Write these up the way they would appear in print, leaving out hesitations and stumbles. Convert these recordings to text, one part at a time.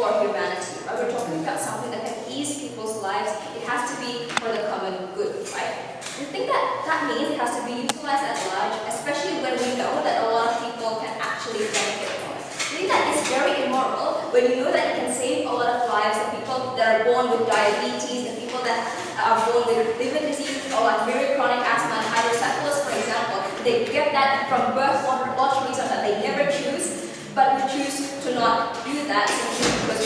for humanity. Right? We're talking about something that can ease people's lives. It has to be for the common good, right? We think that means it has to be utilized at large, especially when we know that a lot of people can actually benefit from it. I think that is very immoral when you know that it can save a lot of lives of people that are born with diabetes and people that are born with liver disease or like very chronic asthma and hydrocephalus, for example. They get that from birth lotteries that they never choose, but we choose to not do that simply because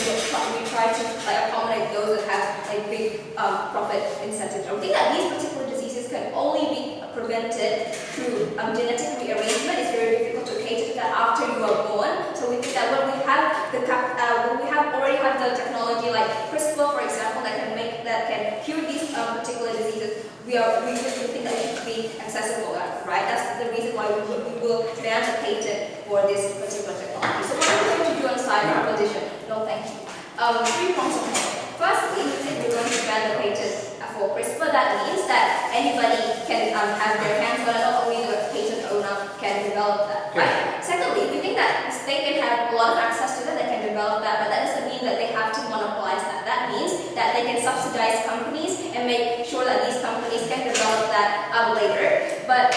we try to accommodate those that have big profit incentives. I think that these particular diseases can only be prevented through genetic rearrangement. It's very difficult to cater to that after you are born. So we think that when we already have the technology like CRISPR, for example, that can cure these particular diseases, we think that it should be accessible, right? That's the reason why we will grant a patent for this particular technology. So what are we going to do on side proposition? No, thank you. 3 points of view. Firstly, we think we're going to grant the patent for CRISPR. That means that anybody can have their hands on it, not only the patent owner can develop that, right? Secondly, we think that they can have a lot of access to that, they can develop that, but that doesn't mean that they have to monopolize that. That means that they can subsidize companies and make sure that these companies can develop that later. But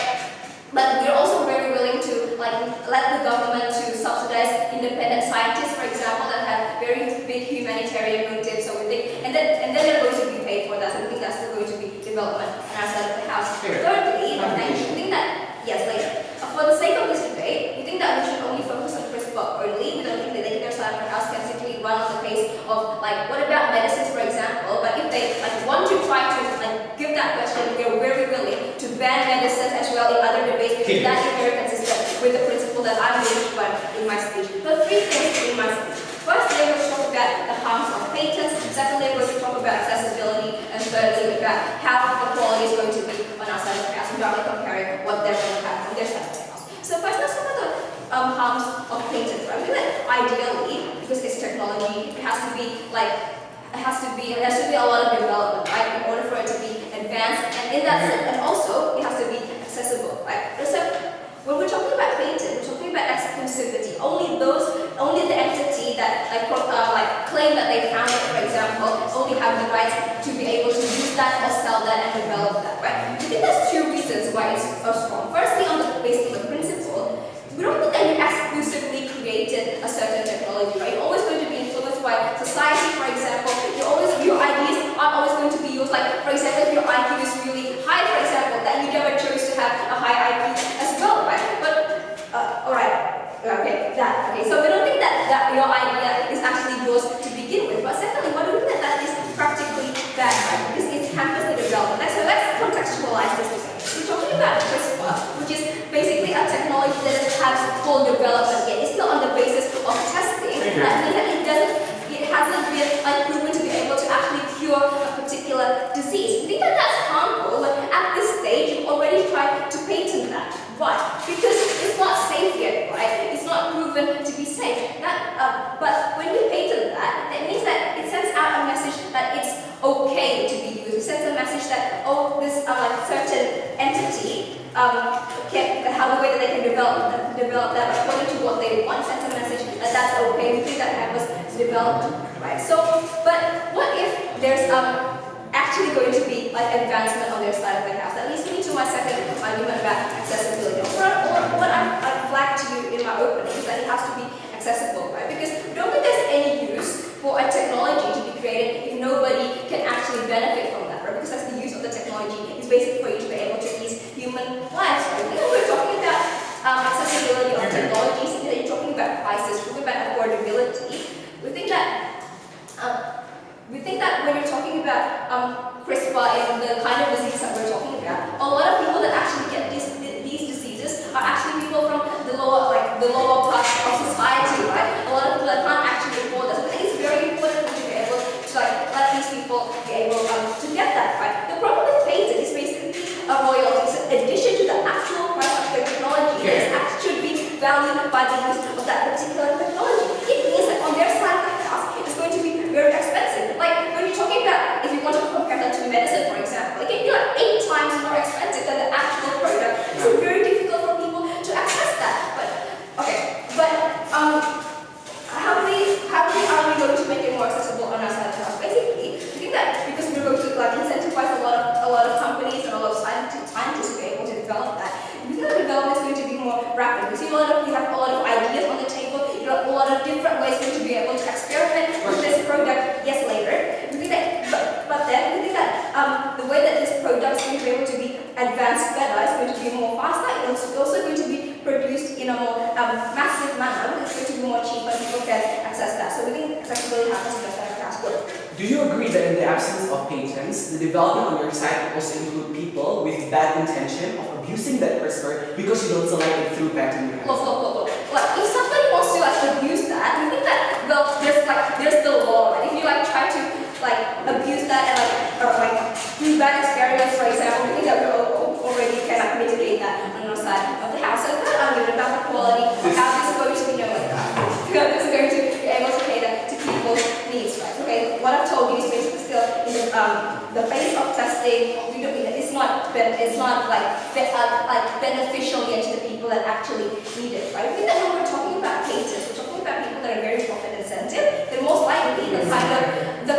we're also very willing to let the government to subsidize independent scientists, for example, that have very big humanitarian motives. So we think, and then they're going to be paid for that. So we think that's still going to be development on our side of the house. Thirdly, we think that later. For the sake of this debate, we think that we should only focus on CRISPR early. We don't think that they their side of the house can simply run on the pace of what about medicines, for example. But if they want to try to give that question, we're very willing to ban medicines as well in other debates because that is very consistent with the principle that I'm going to run in my speech. But 3 things in my speech. Firstly, we're going to talk about the harms of patents. Secondly, we're going to talk about accessibility. And thirdly, about how the quality is going to be on our side of the house without comparing what they're going to have on their side of the house. So first, let's talk about the harms of patents. Right? We think that ideally, because it's technology, it has to be a lot of development, right, in order for it to be advanced. And in that sense, and also it has to be accessible, right? So when we're talking about patent, we're talking about exclusivity. Only the entity that claim that they found it, for example, only have the rights to be able to use that or sell that and develop that, right? I think there's 2 reasons why it's so strong. Firstly, on the basis of the principle, we don't think that you exclusively created a certain technology, right? You're always going to be influenced by society, for example. Your ideas aren't always going to be used. For example, if your IQ is really high, for example, that you never chose to have a high IQ as well, right? But so we don't think that your idea is actually yours to begin with. But secondly, why do we think that is practically bad, right? Because it hampers the development. So let's contextualize this. We're talking about CRISPR, which is basically a technology that doesn't have full development yet. It's still on the basis of testing. That means that it hasn't been proven to be able to actually cure a particular disease. We think that that's harmful, but at this stage, you've already tried to patent that. Why? Because it's not safe yet, right? It's not proven to be safe. But when you patent that, that means that it sends out a message that it's okay to be used. It sends a message that, this certain entity can have a way that they can develop that according to what they want. Sends a message that that's okay. We think that happens to develop, right? So, but what if there's actually going to be advancement on their side of the house? That leads me to my second argument about accessibility. What I flagged to you in my opening is that it has to be accessible, right? Because we don't think there's any use for a technology to be created if nobody can actually benefit from that, right? Because that's the use of the technology. It's basically for you to be able to ease human lives, right? We're talking about accessibility of technologies, and you're talking about prices, we're talking about affordability. We think that when you're talking about CRISPR and the kind of disease that we're talking about, a lot of people that actually get these diseases are actually people from the lower class of society, right? A lot of people that can't actually afford this. I think it's very important to be able to let these people be able to get that, right? The problem with patent is basically a royalty. So in addition to the actual price of the technology, it should be valued by the use of that particular technology. It means that on their side of the house, it's going to be very expensive. When you're talking about, if you want to compare that to medicine, for example, it can be 8 times more expensive than the actual product. So it's very difficult for people to access that. But how are we going to make have a lot of ideas on the table. You have a lot of different ways for you to be able to experiment with this product. Yes, later. We think that, but then we think that the way that this product is going to be able to be advanced better, is going to be more faster. It's also going to be produced in a more massive manner. It's going to be more cheap, and people can access that. So we think accessibility happens better as well. Do you agree that in the absence of patents, the development on your site will also include people with bad intention of abusing that CRISPR because you don't select it through patent? Look. Like, if somebody wants to abuse that, we think that there's the law. Right? If you try to abuse that and do bad experiments, for example, we think that we already cannot mitigate that on our side of the house. So we're not arguing about the quality of how this is going to be how this is going to be able to cater to people's needs, right? Okay, what I've told you is basically still in the phase of testing. It's not beneficial yet to the people that actually need it, right? I think that when we're talking about cases, we're talking about people that are very profit incentive. Then most likely the kind of the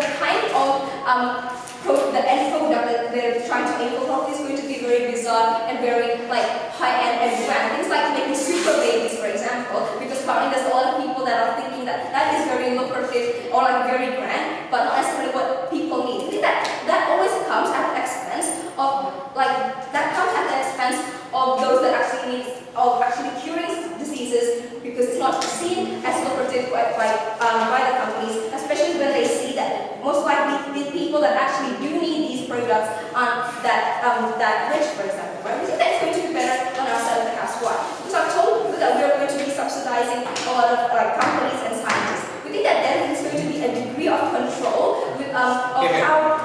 end product that they're trying to aim for is going to be very bizarre and very high-end and grand. Things like making super babies, for example, because currently there's a lot of people that are thinking that that is very lucrative or very grand, but not necessarily what people need. I think that always comes at the expense of those that actually need curing diseases, because it's not seen as lucrative by the companies, especially when they see that most likely the people that actually do need these products aren't that rich, for example. Right? We think that it's going to be better on our side of the house. Why? Because I've told you that we're going to be subsidizing a lot of companies and scientists. We think that there is going to be a degree of control of how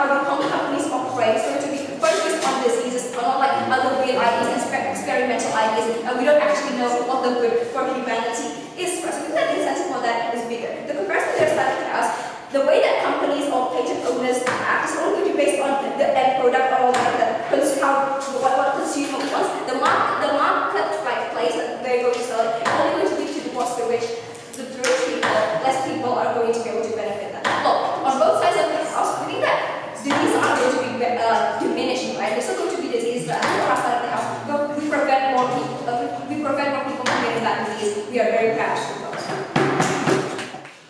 the companies operate. It's going to be focused on diseases, but not other real ideas, experimental ideas, and we don't actually know what the good for humanity is. So we think that the incentive for that is bigger. The comparison there is that for us, the way that companies or patent owners act is only going to be based on the end product or what consumer wants. The marketplace that they're going to sell it is only going to be towards the rich. The rich people, less people are going to be able to benefit that. Look, on both sides of the house, we think that diseases are going to be diminished, right? There's still going to be diseases, but on our side of the house, we prevent more people from getting that disease. We are very passionate about that.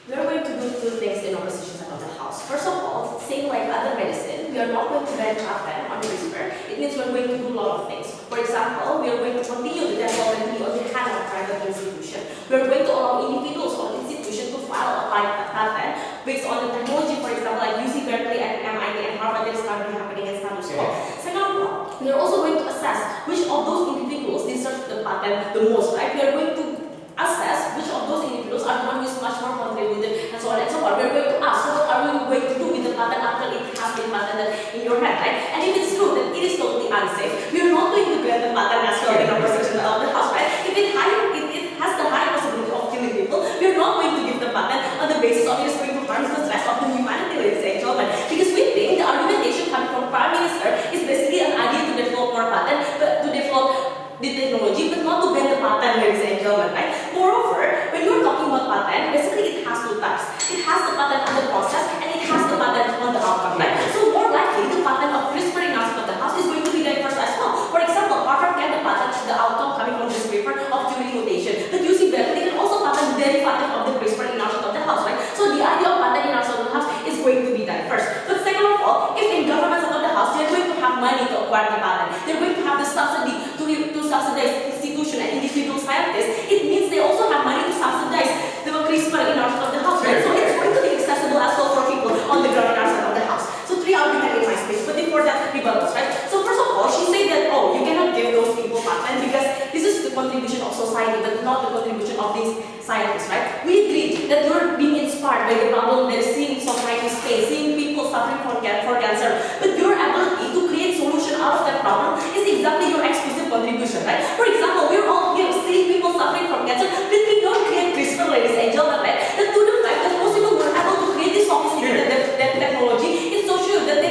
We are going to do two things in opposition side of the house. First of all, same like other medicine, we are not going to ban patent on CRISPR. It means we are going to do a lot of things. For example, we are going to continue the development on the hand of private institution. We are going to allow individuals or institutions to file a patent based on the technology, for example, like UC Berkeley and MIT and Harvard that is currently happening in status quo. Second of all, we are also going to assess which of those individuals deserve the patent the most, right? We are going to assess which of those individuals are the one who is much more contributed and so on and so forth. We are going to ask, so what are you going to do with the patent after it has been patented in your hand, right? And if it's true that it is totally unsafe, we are not going to grant the patent as well in our section of the house, right? If it has the high possibility of killing people, we are not going to give the patent on the basis of it is going to harm the rest of the humanity, ladies and gentlemen. Because we think the argumentation coming from Prime Minister is basically an idea to develop more patent, but to develop the technology, but not to ban the patent, ladies and gentlemen, right? Moreover, when you're talking about patent, basically it has two types. It has the patent on the process and it has the patent on the outcome, right? So more likely, the patent of CRISPR in our the house is going to be diverse as well. For example, Harvard can the patent the outcome coming from this paper of tuning mutation. But using that, they can also patent the derivative of the CRISPR in our of the house, right? So the idea of patent in our of the house is going to be diverse. But second of all, if in government of the house, they're going to have money to acquire the patent, they're going to have the subsidy to subsidize institution and individual scientists, it means they also have money to subsidize the CRISPR in our side of the house, right? So it's going to be accessible as well for people on the ground in our side of the house. So three arguments in my space, but before that, rebuttals, right? So first of all, she said that, oh, you cannot give those people patent because this is the contribution of society, but not the contribution of these scientists, right? We agree that you're being inspired by the problem that is seen in society's face, seeing people suffering for cancer, but your ability to create solution out of that problem is exactly your exclusive contribution, right? For example, we're all here seeing people suffering from cancer, but we don't create CRISPR, ladies and gentlemen, right? That to the fact that most people were able to create this sophisticated technology, it's so true that they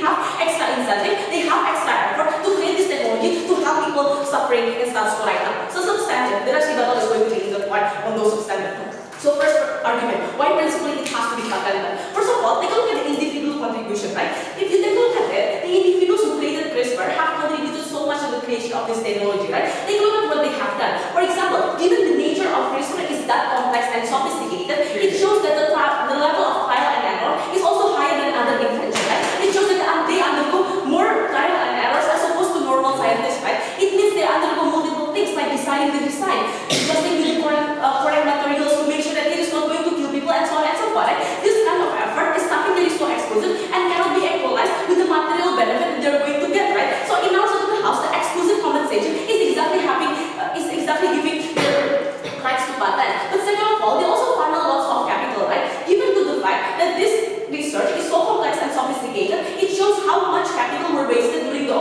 have extra incentive, they have extra effort to create this technology to help people suffering in status quo right now. So substantive, the rest of the is going to be in the point on those substantive. So first argument, why principally it has to be patented? First of all, take a look at the individual contribution, right? If you take a look at it, the individuals who created CRISPR have contributed so much to the creation of this technology, right? Take a look at what they have done. done. For example, given the nature of CRISPR is that complex and sophisticated, it shows that the level of trial and error is also higher than other inventions, right? It shows that they undergo more trial and errors as opposed to normal scientists, right? It means they undergo multiple things like designing the design, adjusting with the correct materials to make sure that it is not going to kill people and so on and so forth, right? This kind of effort is something that is so exclusive and cannot be equalized with the material benefit that they're going to get, right? So in our side of the house, the exclusive compensation is exactly giving their rights to patent. But second of all, they also funnel lots of capital, right? Given to the fact that this research is so complex and sophisticated, it shows how much capital were wasted during the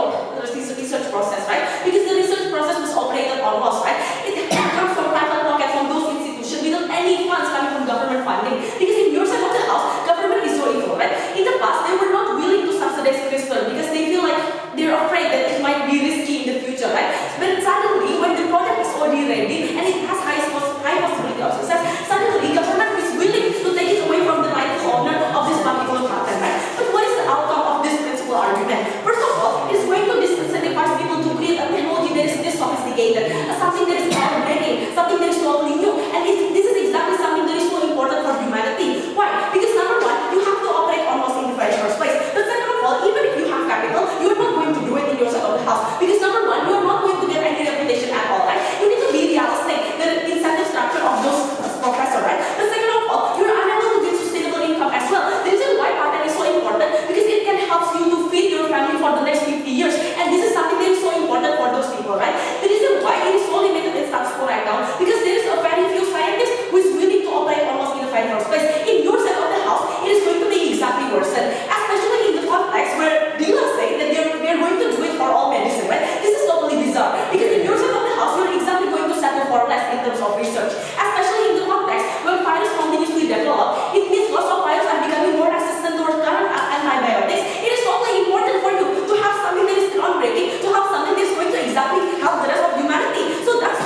research process, right? Because the research process was operated on loss, right? It comes from private pocket from those institutions without any funds coming from government funding. Because in your side of the house, government is so evil, right? In the past, they were not willing to subsidize CRISPR because they feel like they're afraid that it might be risky in the future, right? But suddenly, when the product is already ready and it has high possibility of success, suddenly government is willing to take it away from the rightful owner of this particular patent, right? But what is the outcome of this principal argument? First of all, it is going to disincentivize people to create a technology that is this sophisticated, something that is groundbreaking, something that is totally new, and this is exactly something that is so important for humanity. Why? Because number one, you have to operate almost in the very first place. But second of all, even if you have capital, you are not going to do it in your side of the house. Because number one, you are not going to get any reputation at all, right? You need to be realistic, the incentive structure of those professors, right? But second of all, you are unable to get sustainable income as well. The reason why patent is so important, because it can help you to feed your family for the next 50 years. And this is something that is so important for those people, right? The reason why it is so limited in status quo right now, because there is a very few scientists who is willing to operate almost in the very first place. In your side of the house, it is going to be exactly worse, especially in the context where Dila say that they're going to do it for all medicine, right? This is totally bizarre, because in your side of the house, you're exactly going to settle for less in terms of research, especially in the context where virus continuously develop. It means lots of virus are becoming more resistant to current antibiotics. It is totally important for you to have something that is groundbreaking, to have something that is going to exactly help the rest of humanity. So that's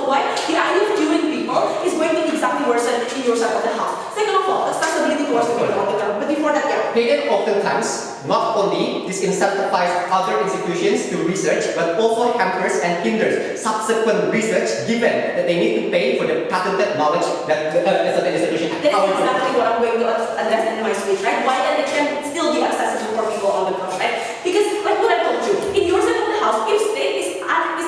why the idea of curing people is going to be exactly worsen in your side of the house. Second of all, accessibility towards the people of the term. But before that, yeah. Patent oftentimes not only disincentivize other institutions to research, but also hampers and hinders subsequent research, given that they need to pay for the patented knowledge that a certain institution has. That is exactly what I'm going to address in my speech, right? Why that it can still be accessible for people on the ground, right? Because like what I told you, in your side of the house, if state is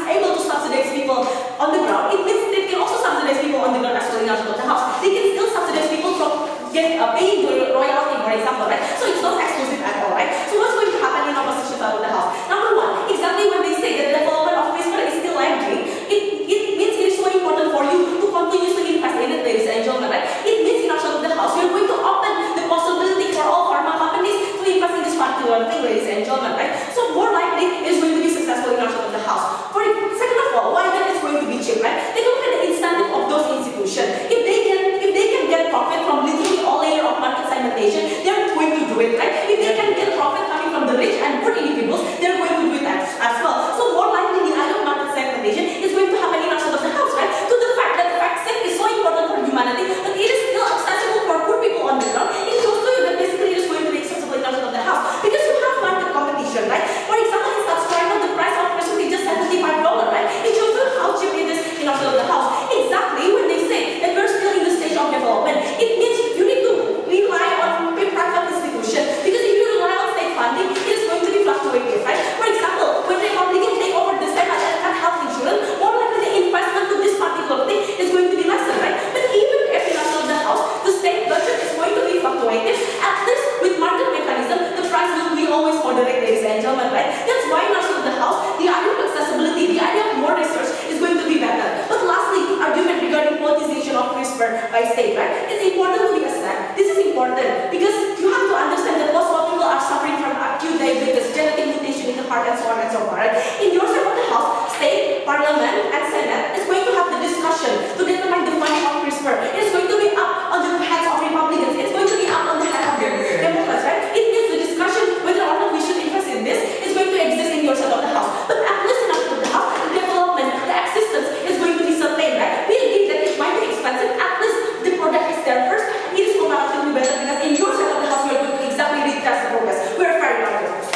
able to subsidize people on the ground, it means they can also subsidize people on the ground as well in our side of the house. They can still subsidize people from paying the royalty, for example, right? So it's not exclusive at all, right? So what's going to happen in opposition side of the house? Number one, exactly when they say that the development of CRISPR is still lagging, it means it is so important for you to continuously invest in it, ladies and gentlemen, right? It means in our side of the house, you're going to open the possibility for all pharma companies to invest in this particular thing, ladies and gentlemen, right? So more likely, it is going to be successful in our side of the house. For second of all, why then it's going to be cheap, right? Take a look at the incentive of those institutions. If they can get profit from literally all layer of market segmentation, they're going to do it, right? If they can get profit coming from the rich and poor individuals, they're going to do it as well. So more likely, the idea of market segmentation is going to happen in our side of the house, right? To the fact that vaccine is so important for humanity, but it is still accessible for poor people on the ground. It shows to you that basically it is going to be accessible in our side of the house because you have market competition, right? For example, in South Korea, the price of medicine is just $75, right? It shows you how cheap it is in our side of the house. Exactly when they say that we're still in the stage of development, it means you need to rely on private institutions because if you rely on state funding, it is going to be fluctuating, right? For example, when Republicans take over the Senate and health insurance, more likely the investment to this particular thing is going to be lesser, right? But even if in the house, the state budget is going to be fluctuating, at least with market mechanism, the price will be always moderate, ladies and gentlemen, right? That's why in the house, the idea of accessibility, the idea of more research is going to be better. But lastly, argument regarding politicization of CRISPR by state, right? It's important to be assessed. This is important because you have to understand that lots of people are suffering from acute diabetes, genetic mutation in the heart, and so on and so forth. Right? In your side of the house, state, parliament, and senate is going to have the discussion to determine the funding of CRISPR. It's going to be up on the heads of Republicans. It's going to be up on the head of the Democrats, right? It means the discussion whether or not we should invest in this is going to exist in your side of the house. But at least in our side of the house, the development, the existence is going to be certain, right? We agree that it might be expensive. At least the product is there first. It is comparatively better because in your side of the house, you are going to exactly retest the progress. We are very proud of it.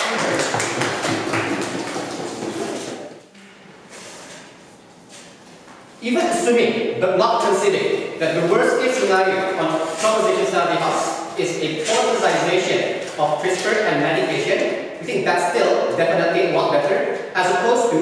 assuming, but not considering, that the worst case scenario on proposition 70 House is a politicization of CRISPR and medication, I think that's still definitely a lot better, as opposed to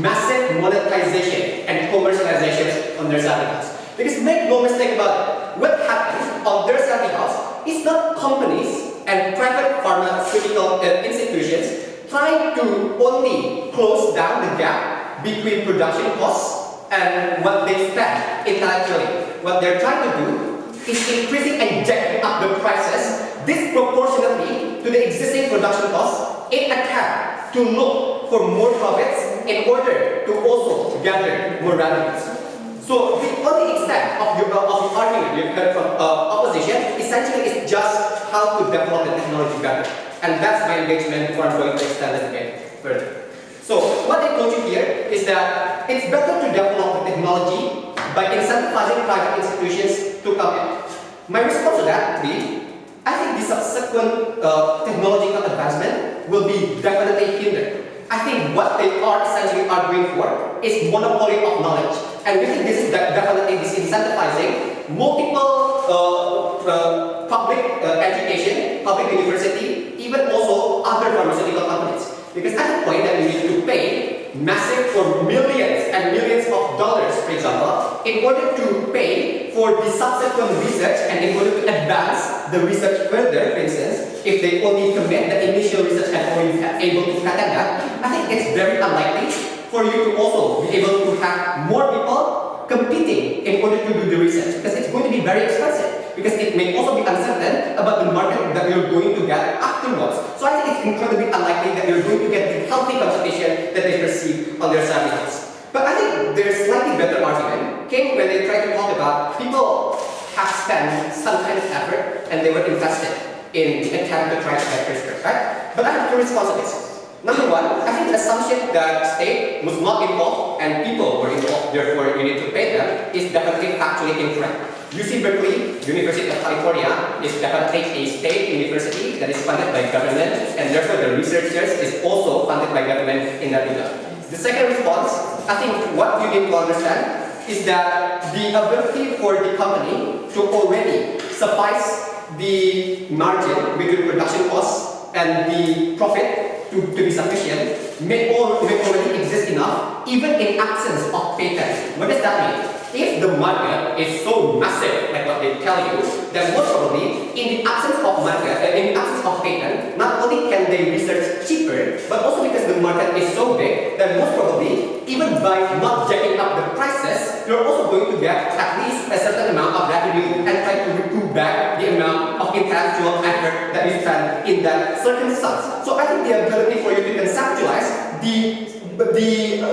massive monetization and commercialization on their 70 House. Because make no mistake about it, what happens on their 70 House is not companies and private pharmaceutical institutions trying to only close down the gap between production costs and what they spend intellectually. What they're trying to do is increasing and jacking up the prices disproportionately to the existing production costs in attempt to look for more profits in order to also gather more revenues. So the only extent of the argument you've heard from opposition essentially is just how to develop the technology better. And that's my engagement before I'm going to extend this debate further. So what I told you here is that it's better to develop the technology by incentivizing private institutions to come in. My response to that would be, I think the subsequent technological advancement will be definitely hindered. I think what they are essentially arguing for is monopoly of knowledge. And we think this is definitely disincentivizing multiple public education, public university, even also other pharmaceutical companies. Because at the point that you need to pay massive for millions and millions of dollars, for example, in order to pay for the subsequent research and in order to advance the research further, for instance, if they only commit the initial research and only able to patent that, I think it's very unlikely for you to also be able to have more people competing in order to do the research, because it's going to be very expensive, because it may also be uncertain about the market that you're going to get afterwards. So I think it's incredibly unlikely that you're going to get the healthy competition that they perceive on their services. But I think their slightly better argument came when they tried to talk about people have spent some kind of effort and they were invested in the attempt to try to get CRISPR, right? But I have two responses. Number one, I think the assumption that state was not involved and people were involved, therefore you need to pay them, is definitely factually incorrect. UC Berkeley, University of California, is definitely a state university that is funded by government, and therefore the researchers is also funded by government in that regard. The second response, I think what you need to understand is that the ability for the company to already suffice the margin between production costs and the profit to be sufficient may already exist enough, even in absence of patent. What does that mean? If the market is so massive, like what they tell you, then most probably, in the absence of market, in the absence of patent, not only can they research cheaper, but also because the market is so big, then most probably, even by not jacking up the prices, you're also going to get at least a certain amount of revenue and try to recoup back the amount of intellectual effort that you spend in that circumstance. So I think the ability for you to conceptualize the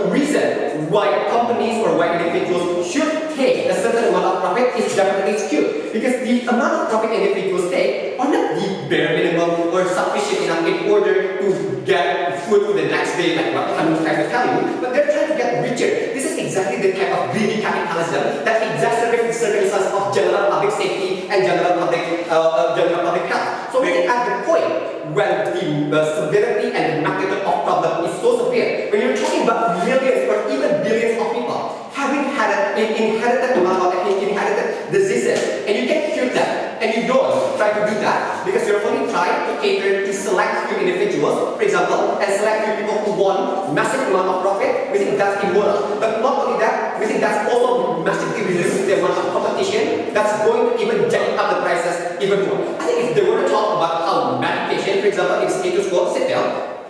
reason why companies or why individuals should take a certain amount of profit is definitely skewed. Because the amount of profit individuals take are not the bare minimum or sufficient enough in order to get food for the next day, like what I'm trying to tell you, but they're trying to get richer. This is exactly the type of greedy capitalism that exacerbates the circumstances of general public safety and general public health. So we think at the point when the severity and the magnitude of problem is so severe, when you're talking about millions or even billions of people having had an inherited amount of inherited diseases, and you can cure them, and you don't try to do that because you're only trying to cater to select few individuals, for example, and select few people who want massive amount of profit, we think that's immoral. But not only that, we think that's also massively reducing the amount of competition that's going to even jack up the prices even more. I think if they were to talk about how medication, for example, in status quo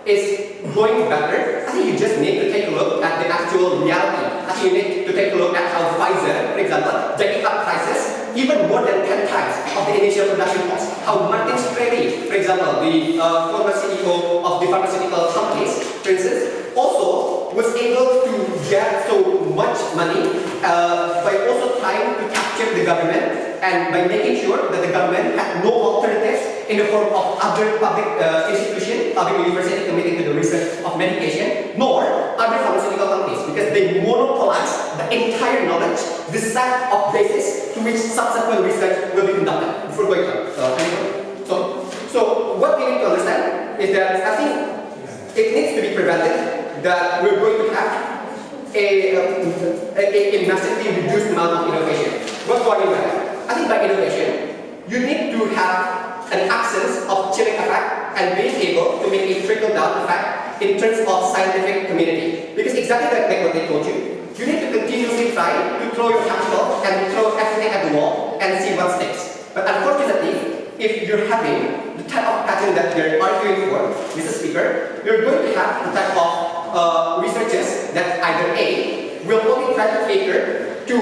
is going better, I think you just need to take a look at the actual reality. I think you need to take a look at how Pfizer, for example, jacking up prices even more than 10 times of the initial production cost. How Martin Shkreli, for example, the former CEO of the pharmaceutical companies, for instance, also was able to get so much money by also trying to capture the government and by making sure that the government had no alternatives in the form of other public institutions, public university committing to the research of medication, nor other pharmaceutical companies, because they monopolize the entire knowledge, the set of basis to which subsequent research will be conducted. Before going on, so what we need to understand is that I think it needs to be prevented that we're going to have a massively reduced amount of innovation. What do I mean by that? I think by innovation, you need to have an absence of chilling effect and being able to make a trickle-down effect in terms of scientific community. Because exactly like what they told you need to continuously try to throw your capital and throw everything at the wall and see what sticks. But unfortunately, if you're having the type of pattern that you're arguing for, Mr. Speaker, you're going to have the type of researchers that either A, will only try to cater to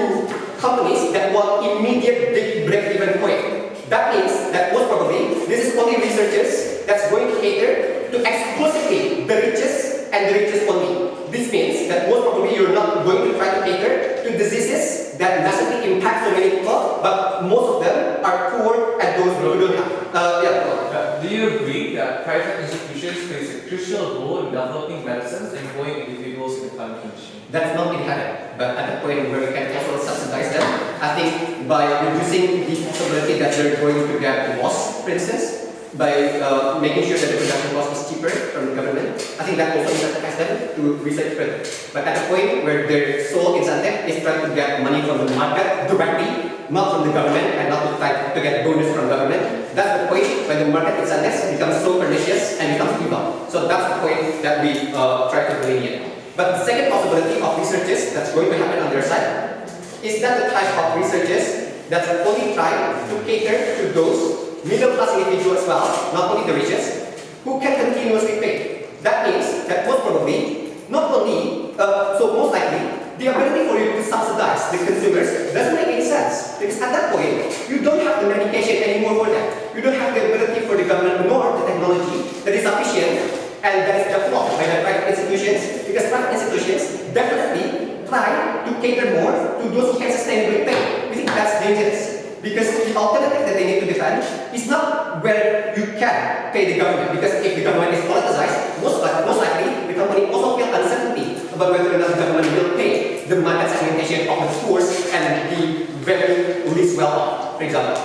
companies that want immediate big break-even point. That means that most probably, this is only researchers that's going to cater to exclusively the richest and the richest only. This means that most probably you're not going to try to cater to diseases that massively impact so many people, but most of them are poor and those who don't have. Do you agree that private institutions play a crucial role in developing medicines and employing individuals in the climate condition? That's not inherent, but at the point where we can also subsidize them, I think by reducing the possibility that they're going to get lost, for instance, by making sure that the production cost is cheaper from the government, I think that also incentivizes them to research further. But at the point where their sole incentive is trying to get money from the market directly, not from the government, and not to try to get bonus from government, that's the point when the market incentives become so pernicious and becomes evil. So that's the point that we try to delineate. But the second possibility of researches that's going to happen on their side is that the type of researchers that only try to cater to those middle-class individuals as well, not only the richest, who can continuously pay. That means that most probably, not only, most likely, the ability for you to subsidize the consumers doesn't make any sense. Because at that point, you don't have the medication anymore for them. You don't have the ability for the government nor the technology that is sufficient and that is developed by the private institutions. Because private institutions definitely try to cater more to those who can sustainably pay. We think that's dangerous. Because the alternative that they need to defend is not where you can pay the government. Because if the government is politicized, most likely the company also feel uncertainty about whether or not the government will pay the market segmentation of the poorest and the very least well-off, for example.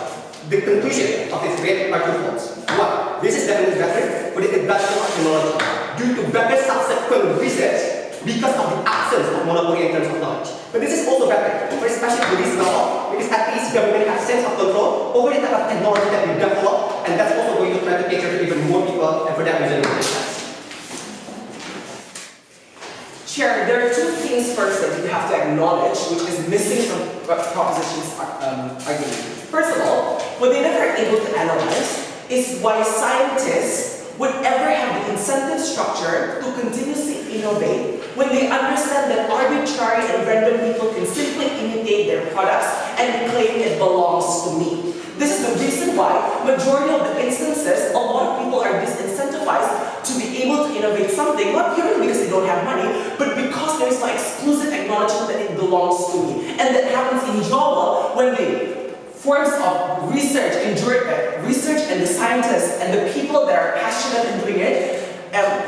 The conclusion of this debate are twofold. One, this is definitely better for the advancement of technology due to better subsequent research because of the absence of monopoly in terms of knowledge. But this is also better, for especially for this well-off, because at least government has sense of control over the type of technology that we develop, and that's also going to try to cater to even more people, and for that reason, it makes sense. Chair, there are two things first that you have to acknowledge, which is missing from proposition's argument. First of all, what they never are able to analyze is why scientists would ever have the incentive structure to continuously innovate when they understand that arbitrary and random people can simply imitate their products and claim it belongs to me. This is the reason why majority of the instances, a lot of people are disincentivized to be able to innovate something, not purely because they don't have money, but because there is no exclusive acknowledgement that it belongs to me. And that happens in Java when the forms of research and the scientists and the people that are passionate in doing it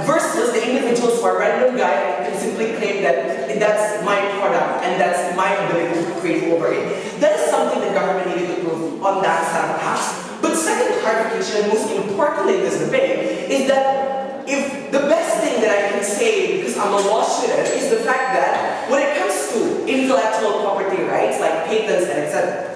versus the individuals who are random guy can simply claim that that's my product and that's my ability to create over it. That is something the government needed to prove on that side perhaps. But second clarification, and most importantly in this debate, is that if the best thing that I can say, because I'm a law student, is the fact that when it comes to intellectual property rights, like patents and etc.,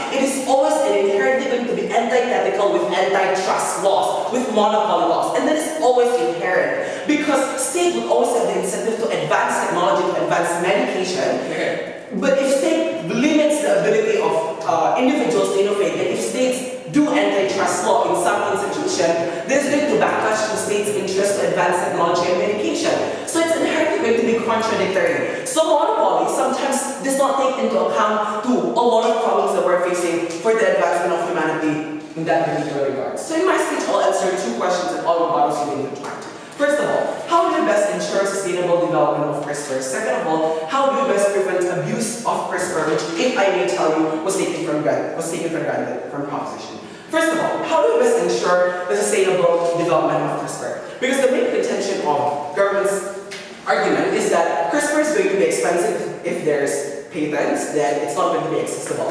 it is always inherently going to be antithetical with antitrust laws, with monopoly laws, and that is always inherent because state would always have the incentive to advance technology, to advance medication. But if state limits the ability of individuals to innovate, and if states do antitrust law in some institution, there's going to backlash to states' interest to advance technology and medication. So it's inherently going to be contradictory. So monopoly sometimes does not take into account to a lot of problems that we're facing for the advancement of humanity in that particular regard. So in my speech, I'll answer two questions and all rebuttals you may intertwined. First of all, how do you best ensure sustainable development of CRISPR? Second of all, how do you best prevent abuse of CRISPR, which, if I may tell you, was taken for granted from proposition? First of all, how do you best ensure the sustainable development of CRISPR? Because the main contention of government's argument is that CRISPR is going to be expensive if there's patents, then it's not going to be accessible.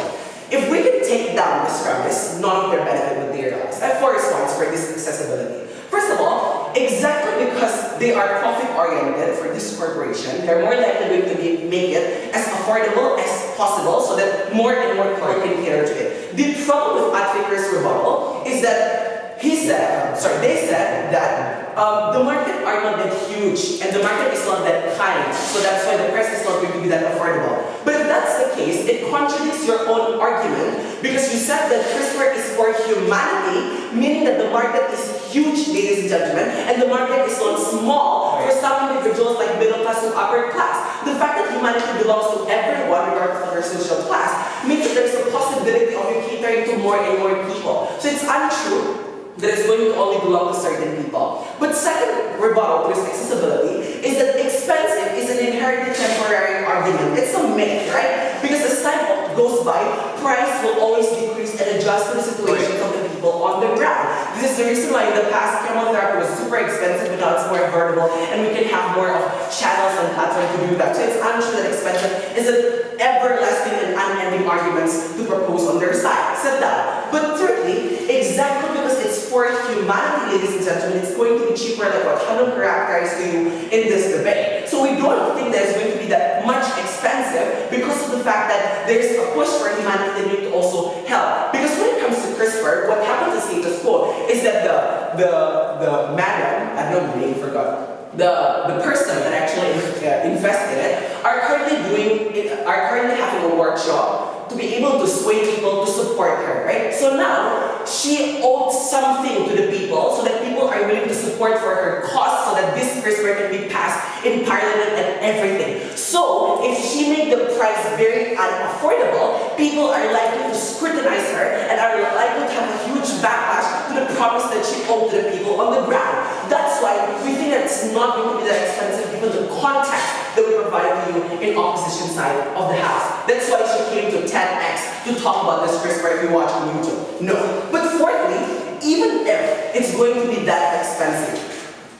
If we can take down this premise, none of their benefit materialize. I have 4 responses for this accessibility. First of all, Exactly because they are profit-oriented for this corporation, they're more likely going to make it as affordable as possible so that more and more people can cater to it. The problem with Adfikri's rebuttal is that they said that the market are not that huge and the market is not that kind, so that's why the price is not going to be that affordable. But if that's the case, it contradicts your own argument because you said that CRISPR is for humanity, meaning that the market is huge, ladies and gentlemen, and the market is not small for some individuals like middle class and upper class. The fact that humanity belongs to everyone, regardless of their social class, means that there's a possibility of you catering to more and more people. So it's untrue that it's going to only belong to certain people. But second rebuttal to this accessibility is that expensive is an inherently temporary argument. It's a myth, right? Because as time goes by, price will always decrease and adjust to the situation of the people on the ground. This is the reason why in the past chemotherapy was super expensive, but now it's more affordable, and we can have more of channels and platforms to do that. So it's untrue that expensive is an everlasting and unending arguments to propose on their side. Said that. But thirdly, exactly because it's for humanity, ladies and gentlemen, it's going to be cheaper than what Hanum characterized to you in this debate. So we don't think that it's going to be that much expensive because of the fact that there's a push for humanity that need to also help. Because when it comes to CRISPR, what happens to status quo is that the madam, I don't know the name, forgot. The person that actually invested it are currently having a workshop to be able to sway people to support her, right? So now, she owed something to the people so that people are willing to support for her cause so that this CRISPR can be passed in parliament and everything. So, if she made the price very unaffordable, people are likely to scrutinize her and are likely to have a huge backlash to the promise that she owed to the people on the ground. That's why we think that it's not going to be that expensive given the context that we provide to you in opposition side of the house. That's why she came to TEDx to talk about this CRISPR if you watch on YouTube. No. But fourthly, even if it's going to be that expensive,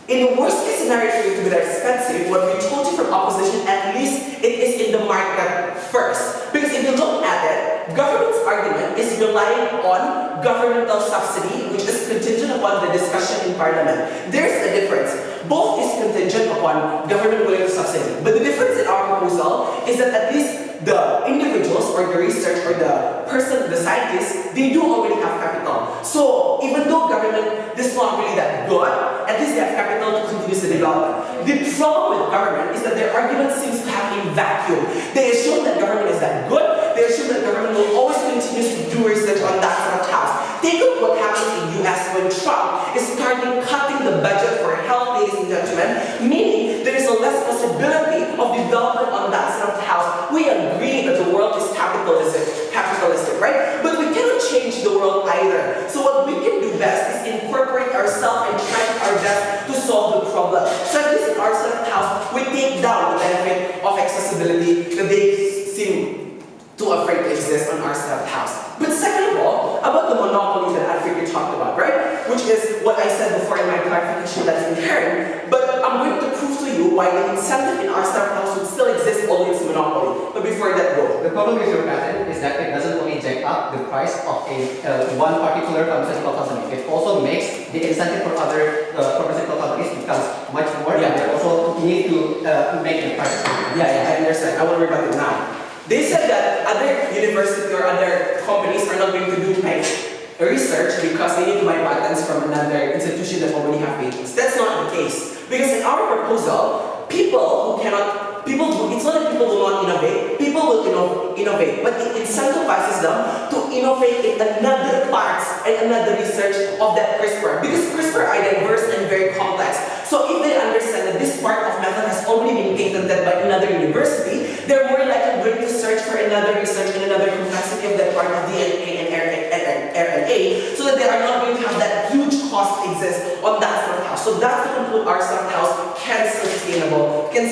in the worst case scenario for it to be that expensive, what we told you from opposition, at least it is in the market first. Because if you look at it, government's argument is relying on governmental subsidy, which is contingent upon the discussion in parliament. There's a difference. Both is contingent upon government willing to subsidy. But the difference in our proposal is that at least the individuals or the research or the person, the scientists, they do already have capital. So even though government is not really that good, at least they have capital to continue the development. The problem with government is that their argument seems to have a vacuum. They assume that government is that good. They assume that government will always continue to do research on that sort of house. Take a look what happened in the US when Trump is starting cutting the budget for health, ladies and gentlemen, meaning there is a less possibility of development on that sort of house. We agree that the world is capitalistic, right? But we cannot change the world either. So what we can do best is incorporate ourselves and try our best to solve the problem. So at least in our sort of house, we take down the benefit of accessibility that they seem too afraid to exist on our side of the house. But second of all, about the monopoly that Adfikri talked about, right? Which is what I said before in my clarification that's inherent. But I'm going to prove to you why the incentive in our side of the house would still exist although it's monopoly. But before that, go. The problem with your patent is that it doesn't only jack up the price of one particular pharmaceutical company. It also makes the incentive for other pharmaceutical companies becomes much more, and they also need to make the price. Yeah, I understand. I will rebut it now. They said that other universities or other companies are not going to do research because they need to buy patents from another institution that already have patents. That's not the case. Because in our proposal, it's not that people will not innovate, people will innovate, but it incentivizes them to innovate in another parts and another research of that CRISPR. Because CRISPR are diverse and very complex. So if they understand that this part of method has already been patented by another university, they're more likely going to search for another research in another complexity of that part of DNA and RNA, so that they are not going to have that huge cost exist on that sort of house. So that's to conclude our sort of house can still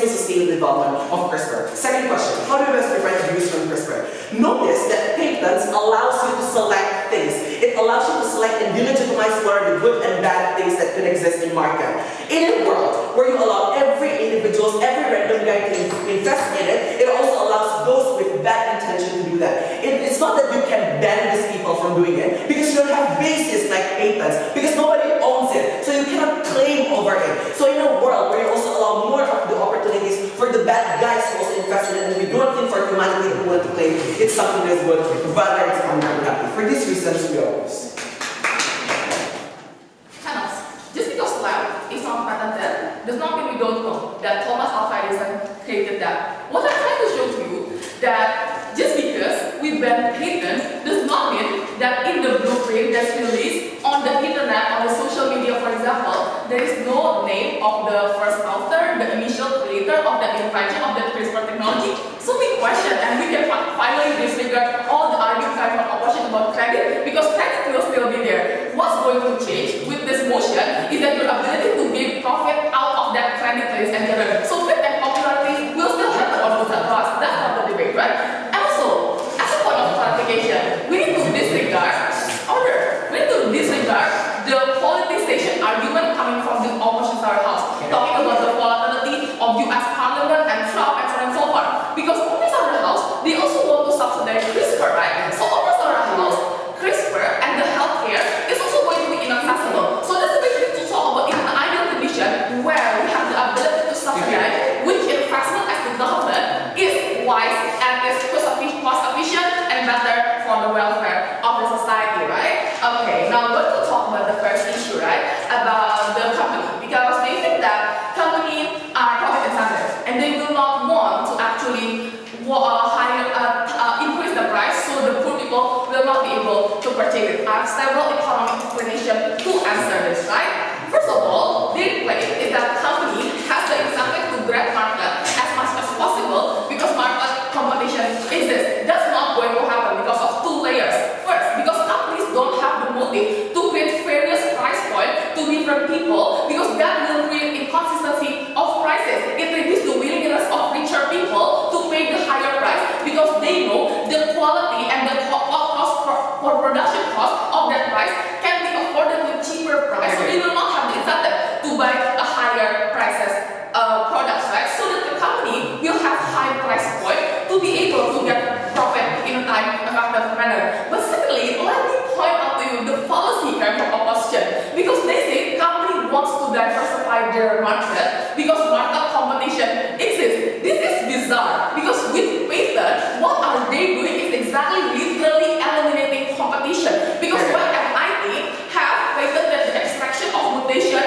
sustain the development of CRISPR. Second question, how do you best prevent abuse from CRISPR? Notice that patents allows you to select things. It allows you to select and delegitimize what are the good and bad things that could exist in market. In a world where you allow every individual, every random guy to invest in it, it also allows those with bad intention to do that. It's not that you can ban these people from doing it, because you don't have basis like patents, because nobody owns it, so you cannot claim over precedent, and we don't think for humanity that we want to claim it's something that's good, rather it's unhappy. For these reasons, we oppose. Just because lamp is not patented does not mean we don't know that Thomas Alva Edison created that. What I'm trying to show to you that just because we ban patent does not mean that in the blueprint that's released on the internet, on the social media, for example, there is no name of the first author, the initial creator of that invention of that CRISPR technology. So we question and we can finally disregard all the arguments from opposition about credit because credit will still be there. What's going to change with this motion is that your ability to gain profit out of that credit list and generate. So fame and popularity will still happen on both sides. That's not the debate, right? And also, as a point of clarification, we need to disregard the politicization argument coming from the opposition side house, talking about the volatility of US Parliament and Trump and so on and so forth. Because on this other house, they also want to subsidize CRISPR, right? So on this other house, CRISPR and the healthcare is also going to be inaccessible. So that's the way we need to talk about in an ideal condition where we have the ability to subsidize, which in fraction as the government is wise and is cost efficient and better for the welfare of the society, right? Okay, now I'm going to talk about the first issue, right? About the company, because they think that companies are profit incentive and they do not want to actually increase the price so the poor people will not be able to purchase it. I have several economic explanations to answer this, right? First of all, their claim is that company has the incentive to grab market as much as possible because market competition exists. That's not going to happen because of two layers. First, because companies don't have the motive to create various price points to different people because that will create inconsistency of prices. It reduces the willingness of richer people to pay the higher price because they know the quality and the cost for production cost of that price can be afforded with cheaper price. So they will not have the incentive to buy a higher prices products, right? So that the company will have high price point to be able to get profit in a time effective manner. But secondly, let me point out to you the policy kind of opposition because they say company wants to diversify their market because market competition exists. This is bizarre because with patent, what are they doing is exactly literally eliminating competition because when MIT have patented the extraction of mutation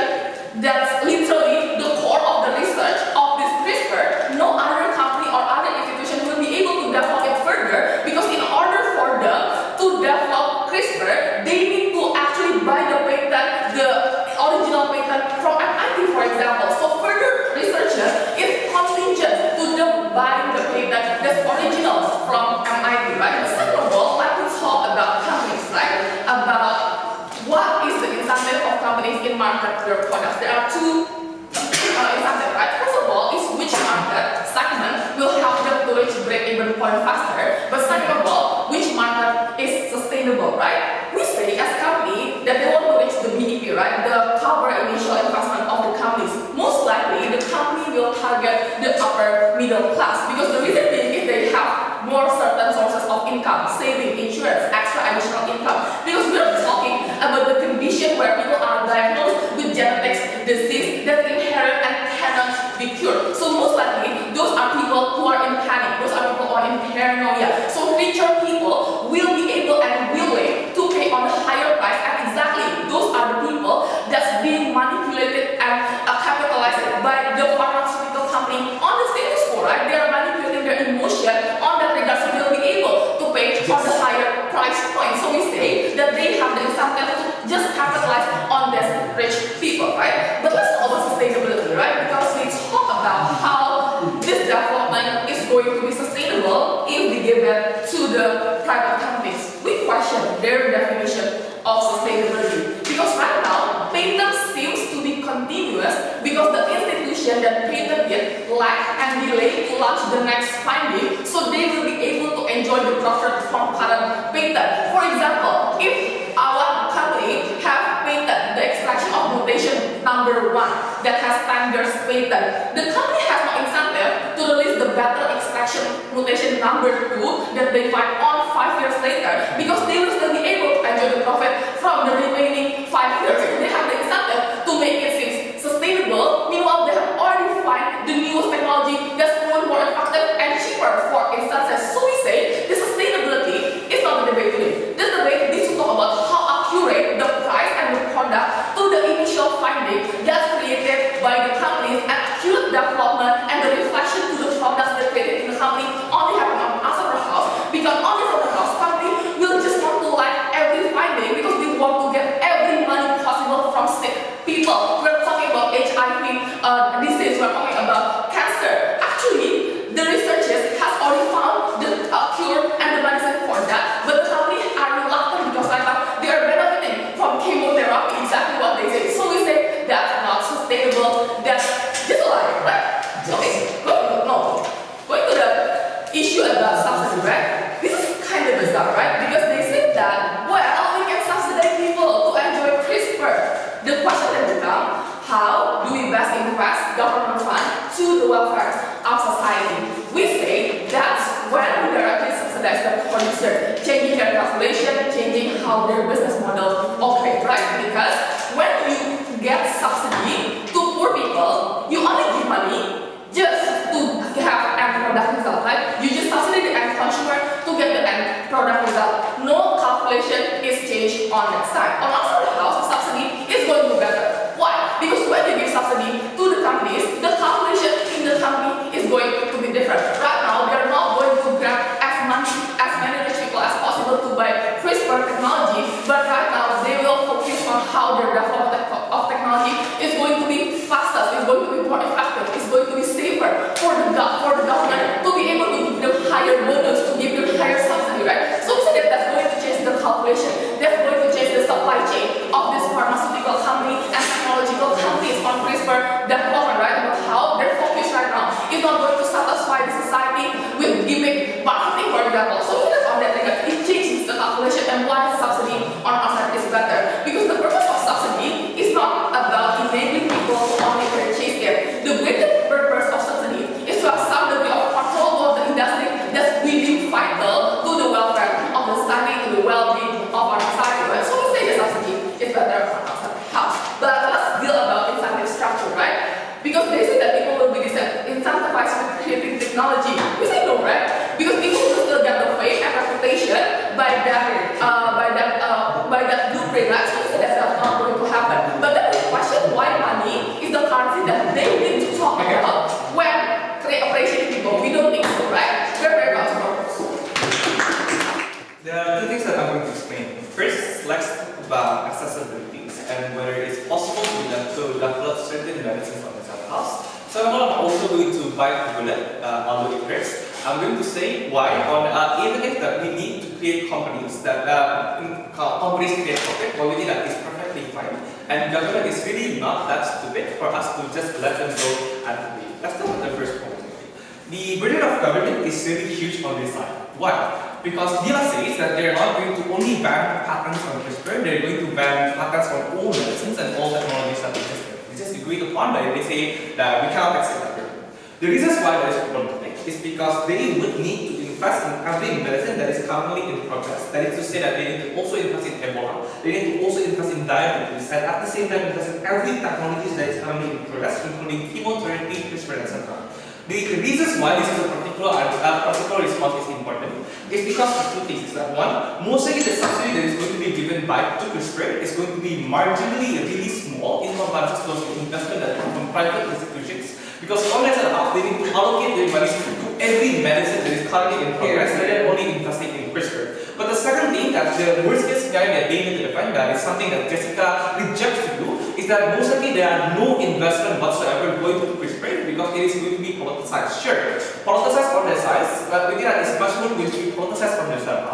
that's literally the core of the research of this CRISPR, no other company or other institution will be able to develop it further because in order for them to develop CRISPR, they need to actually buy the patent, the original patent from MIT, for example. So further research is contingent to them buying the patent that's original from MIT, right? Second of all, let me talk about companies, right? About what is the incentive of companies in market their products? There are two incentives, right? First of all, is which market segment will help them to reach break-even point faster. But second of all, which market is sustainable, right? We say as a company that they want to reach the BEP, right? The cover initial investment of the companies. Most likely, the company will target the upper middle class because the reason being is they have more certain sources of income, saving, insurance, extra additional income. Because we're talking about the condition where people are diagnosed with genetics disease that's inherent and cannot be cured. So most likely, those are people who are in panic. Those are people who are in paranoia. So richer people will be able and willing to pay on a higher price, and exactly those are the people that's being manipulated and capitalized by the pharmaceutical company on the status quo, right? They are manipulating their emotion on that regard, so they'll be able to pay on the higher price point. So we say that they have the incentive to just capitalize on this rich people, right? But let's talk about sustainability, right? Because we talk about how this development is going to be sustainable if we give it to the private companies. We question their definition of sustainability because right now, patent seems to be continuous because the institution that patented it lack and delay to launch the next finding, so they will be able to enjoy the profit from current patent. For example, if our company have patent the extraction of mutation number 1 that has 10 years patent, the company has no incentive to release the better extraction mutation number 2 that they find on 5 years later because they will still be able to enjoy the profit from the remaining 5 years. So they have the incentive to make it seem sustainable. Meanwhile, they have already found the newest technology that's more effective and for research, changing their calculation, changing how their business model operates, right? Because when you get subsidy to poor people, you only give money just to have end product result, right? You just subsidy the end consumer to get the end product result. No calculation is changed on that side. On outside the house, the subsidy is going to be better. Why? Because when you give subsidy to the companies, the calculation in the company is going to be different. Right now, they are not going to grab as many rich people as possible to buy CRISPR technology, but right now they will focus on how their development of technology is going to be faster, is going to be more effective, is going to be safer for the government to be able to give them higher bonus, to give them higher subsidy, right? So we say that that's going to change the calculation, that's going to change the supply chain of this pharmaceutical company and technological companies on CRISPR development, right? About how their focus right now is not going to satisfy the society with gimmick marketing, for example. So we on that, it changes the calculation and why subsidy on outside is better. Because the purpose of subsidy is not about enabling people to only purchase it. The greater purpose of subsidy is to have some degree of control of the industry that's really vital to the welfare of the society, to the well-being of our society. Right? So we say the subsidy is better on outside the house. But let's deal about incentive structure, right? Because they say that people will be incentivized with creating technology. We say no, right? Because people will still get the fame and reputation by that blueprint, right? So we say that's not going to happen. But then we question why money is the currency that they need to talk about when appreciating people. We don't think so, right? We're very much focused. There are two things that I'm going to explain. First, let's talk about accessibilities and whether it's possible to develop certain medicines on the house. So I'm not also going to bite the bullet on the first. I'm going to say why on even if that we need to create companies that companies create profit, well, we think that is perfectly fine. And government is really not that stupid for us to just let them go and leave. Let's talk about the first point. The burden of government is really huge on this side. Why? Because DILA says that they're not going to only ban patents on CRISPR, they're going to ban patents on all medicines and all technologies that exist. Just agreed upon, but they say that we cannot accept that burden. The reasons why that is problematic is because they would need to invest in every medicine that is currently in progress. That is to say that they need to also invest in Ebola, they need to also invest in diabetes, and at the same time invest in every technology that is currently in progress, including chemotherapy, CRISPR, etc. The reasons why this is a particular response is important is because of two things. That one, mostly the subsidy that is going to be given by to CRISPR is going to be marginally really small in comparison to the investment that come from private institutions. Because Congress and half, they need to allocate their money to every medicine that is currently in progress, rather than only investing in CRISPR. But the second thing, that the worst case scenario that they need to defend, that is something that Jessica rejects to do, is that mostly there are no investment whatsoever going to CRISPR because it is going to be politicized. Sure, politicized on their sides, but we think that it's much more going to be politicized on their side.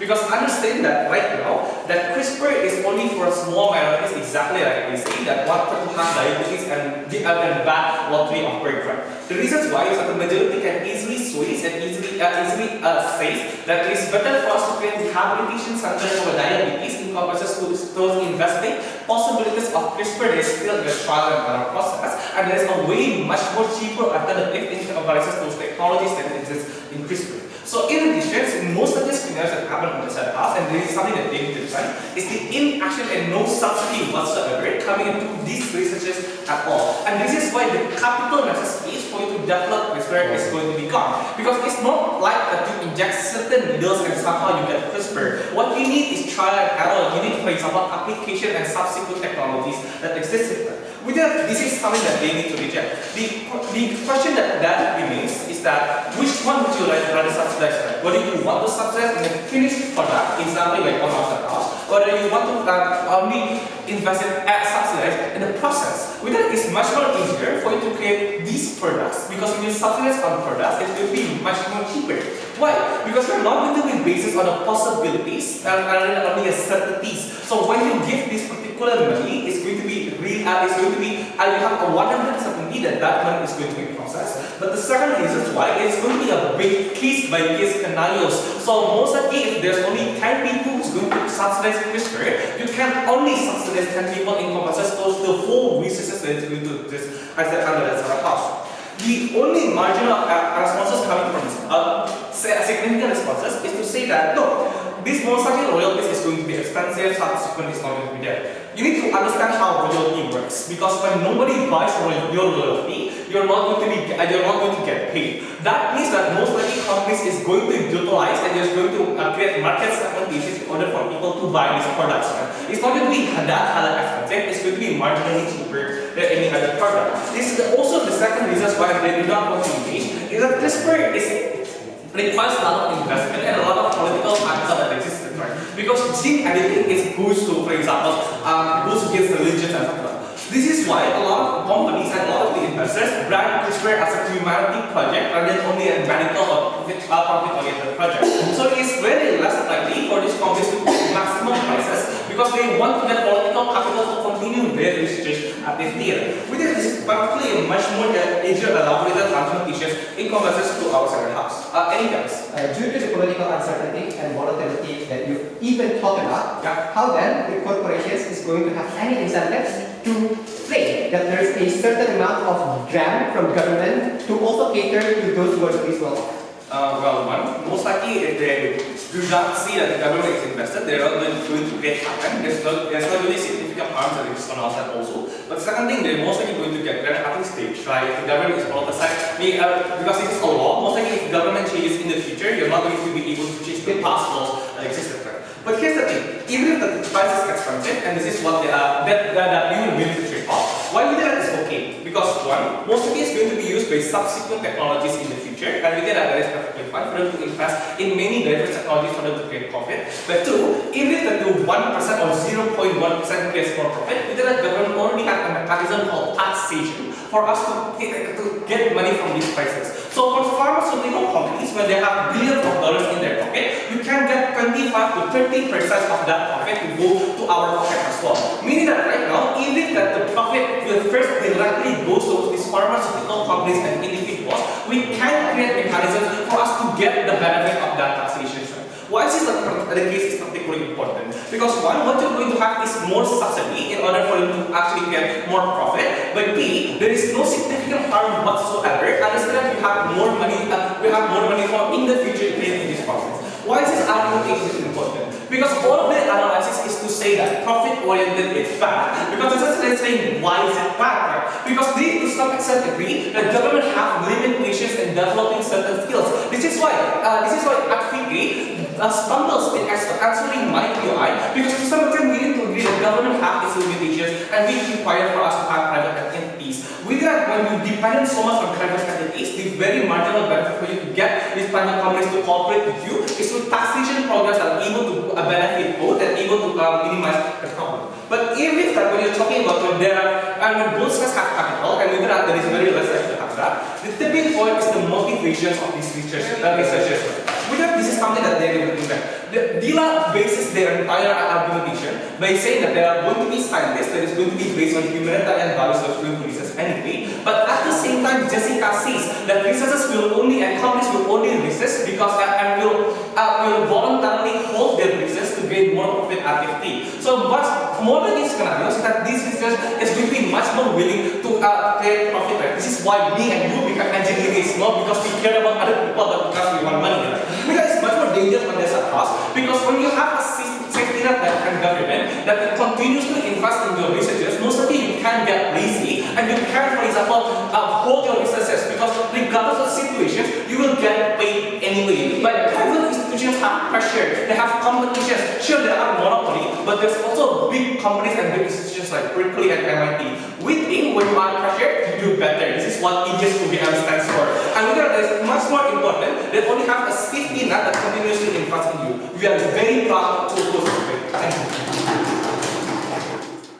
Because understand that right now, that CRISPR is only for small minorities, exactly like we say, that want to have diabetes and bad lottery of birth, right? The reasons why is that the majority can easily sway and easily says that it is better for us to create rehabilitation centers for diabetes in comparison to those investing possibilities of CRISPR that is still in the trial and error process, and there is a way much more cheaper alternative in comparison to those technologies that exist in CRISPR. So in addition, most of these scenarios that happen on the side of us, and there is something that they need to define, is the inaction and no subsidy whatsoever coming into these researches at all. And this is why the capital necessities for you to develop CRISPR is going to be gone. Because it's not like that you inject certain needles and somehow you get CRISPR. What you need is trial and error. You need, for example, application and subsequent technologies that exist in there. With that, this is something that they need to reject. The question that remains is that which one would you rather subsidize? Whether you want to subsidize in a finished product, example like on the house, or whether you want to only invest in subsidize in the process. With that, it's much more easier for you to create these products because when you subsidize on products, it will be much more cheaper. Why? Because you're not going to be based on the possibilities and only the certainties. So when you give this particular money, it's going to be real. It's going to be. You have a 100 certainty that money is going to be processed. But the second reason is why it's going to be a big case by case scenarios. So most likely, if there's only 10 people who's going to subsidize CRISPR, you can only subsidize 10 people in comparison to the whole resources that is going to just as under the cost. the only marginal responses coming from significant responses is to say that no, this motorcycle royalties is going to be expensive, subsequently is not going to be there. You need to understand how royalty works, because when nobody buys your royalty, you're not going to get paid. That means that most likely companies is going to utilize and is going to create market segmentations in order for people to buy these products. It's not going to be that expensive, it's going to be marginally cheaper than any other product. This is also the second reason why they do not want to engage, is that CRISPR requires a lot of investment and a lot of political capital that exists, right? Because gene editing is goes to, for example, goes against religions and stuff like that. This is why a lot of companies and a lot of the investors brand CRISPR as a humanity project rather than only a medical or profit-oriented project. So it is very less likely for these companies to pay maximum prices because they want to get political capital to continue their research at this theater. We think this is practically a much more easier elaborated argument issues in comparison to our second house. Any guys? Due to the political uncertainty and volatility that you even talked about, how then the corporations is going to have any incentives to claim that there is a certain amount of grant from government to also cater to those who are the least well off? Well, most likely if they do not see that the government is invested, they're not going to get happen. There's not really significant harms that exist on our side also. But second thing, they're most likely going to get grant at this stage, right? If the government is politicized, because this is a law, most likely if the government changes in the future, you're not going to be able to change the past laws that existed. But here's the thing, even if the price is expensive, and this is what that you will willing to trade off, why we think that is okay? Because one, most of it is going to be used by subsequent technologies in the future, and we think that is perfectly fine for them to invest in many diverse technologies for them to create profit. But two, even if the 1% or 0.1% gets more profit, we think that government already has a mechanism called taxation for us to get money from these prices. So for pharmaceutical companies, when they have billions of dollars in their pocket, you can get 25 to 30% of that profit to go to our pocket as well. Meaning that right now, even that the profit will first directly go to these pharmaceutical companies and individuals, we can create mechanisms for us to get the benefit of that taxation. Why is this the case is particularly important? Because one, what you're going to have is more subsidy in order for you to actually get more profit. But B, there is no significant harm whatsoever. And instead you have more money, for in the future in these profits. Why is this argument important? Because all of the analysis is to say that profit-oriented is bad. Because it's just saying why is it bad? Because they to some extent agree that government have limitations in developing certain skills. This is why Adfikri stumbles in answering my POI, because to some extent we need to agree that government have its limitations and we require for us to have private entities. With that, when you depend so much on private entities, the very marginal benefit for you to get these private companies to cooperate with you is through taxation programs that are able to benefit both and able to minimize the problem. But even if that, when you're talking about when both sides have capital and with that there is very less likely to have that, the tipping point is the motivations of these researchers. With that, this is something that they will invent. Fadhilah bases their entire argumentation by saying that there are going to be scientists that is going to be based on humanitarian values that are going to research anyway. But at the same time, Jessica says that researchers will only and companies will only research because and will voluntarily hold their research to gain more profit at 50. So what's more than these scenarios is that these research is going to be much more willing to create profit. Right? This is why me and you become engineers, not because we care about other people, but because we want money. Right? Because it's much more dangerous when there's a cost. Because when you have a safety net and government that will continuously invest in your researchers, most likely you can get lazy and you can, for example, hold your researchers because regardless of situations, you will get paid anyway. But private institutions have pressure, they have competitions. Sure, there are monopoly, but there's also big companies and big institutions like Berkeley and MIT. We think when you are pressure, you do better. This is what EGS2GM stands for. And we know that it's much more important that only have a safety net that continuously invests in you. We are very proud to oppose it. Thank you.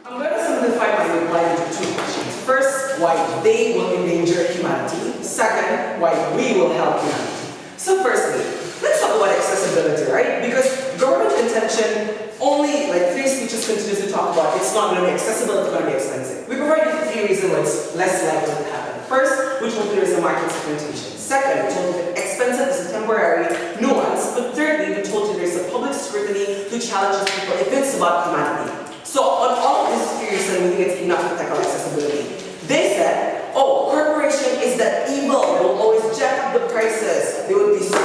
I'm going to simplify my reply into two questions. First, why they will endanger humanity. Second, why we will help humanity. So firstly, let's talk about accessibility, right? Because government intention, only like 3 speeches continues to talk about it's not going to be accessible, it's going to be expensive. We provided 3 reasons why it's less likely to happen. First, we told you there is a market segmentation. Second, we told you that expensive is a temporary nuance. But thirdly, we told you there is a public scrutiny to challenge people if it's about humanity. So on all of these 3 reasons, we think it's enough to tackle accessibility. They said, oh, corporation is is that evil. They will always jack up the prices. They would be so